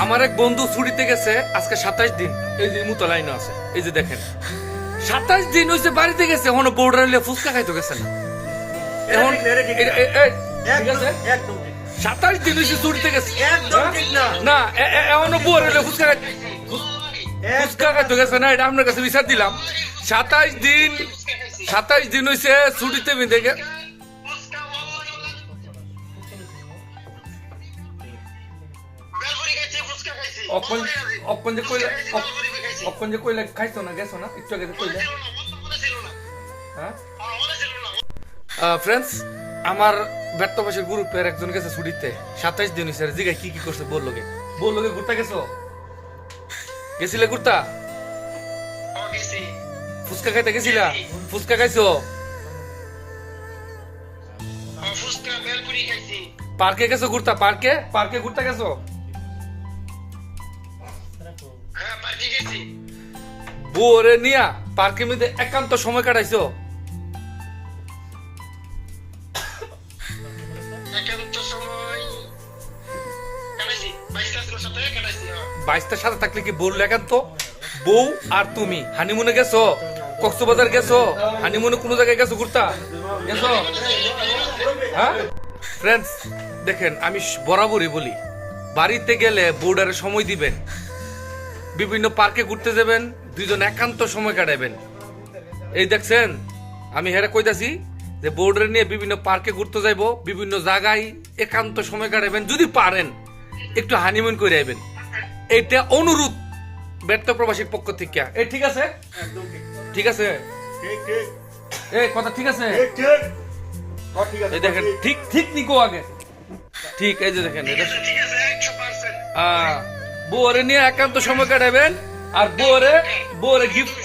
আমার এক বন্ধু ছুটিতে গেছে আজকে 27 দিন। এই যে মুতো লাইন আছে, এই যে দেখেন 27 দিন হইছে বাড়িতে গেছে, এখনো বোর্ডার হইলে ফুচকা খাইতে গেছে না। এখন ঠিক আছে 27 দিন হইছে ছুটিতে গেছে না, এখনো বোর হইলে ফুচকা খাইতে গেছে না। এটা আপনার কাছে বিচার দিলাম। 27 দিন হইছে ছুটিতে বেঁধে গে কইলে খাইছো না, গেছো না একটু আগে কইলে। ফ্রেন্ডস, আমার ব্যর্থবাসীর গ্রুপের একজন গেছে ছুটিতে 27 দিন হইছে। জিগাই কি কি করছে বললো গে ঘুরতে গেছো, গেছিলে ঘুরতা, ফুচকা খাইতে গেছিলা, ফুচকা খাইছো, পার্কে গেছো ঘুরতা, পার্কে ঘুরতে গেছো, বউরে নিয়া পার্কের মধ্যে একান্ত সময় কাটাইছো, 22টার সাথে থাকলে কি বললো একান্ত? বউ আর তুমি হানিমুনে গেছো, কক্সবাজার গেছো, হানিমুনে কোনো জায়গায় গেছো ঘুরতা গেছো? হ্যাঁ ফ্রেন্ডস, দেখেন আমি বরাবরই বলি, বাড়িতে গেলে বউডারে সময় দিবেন, বিভিন্ন পার্কে ঘুরতে যাবেন, দুইজন একান্ত সময় কাটাবেন। এই দেখছেন আমি হেরে কইতাছি যে বোর্ডারে নিয়ে বিভিন্ন পার্কে ঘুরতে যাইবো, বিভিন্ন জায়গায় একান্ত সময় কাটাবেন, যদি পারেন একটু হানিমুন করে আইবেন। এটা অনুরোধ ব্যর্থ প্রবাসীর পক্ষ থেকে। এই ঠিক আছে, ঠিক আছে, এই কথা ঠিক আছে, এই দেখেন ঠিক ঠিক নিকো আগে ঠিক। এই যে দেখেন এটা বউরে নিয়ে একান্ত সময় কাটাবেন, আর বউরে গিফট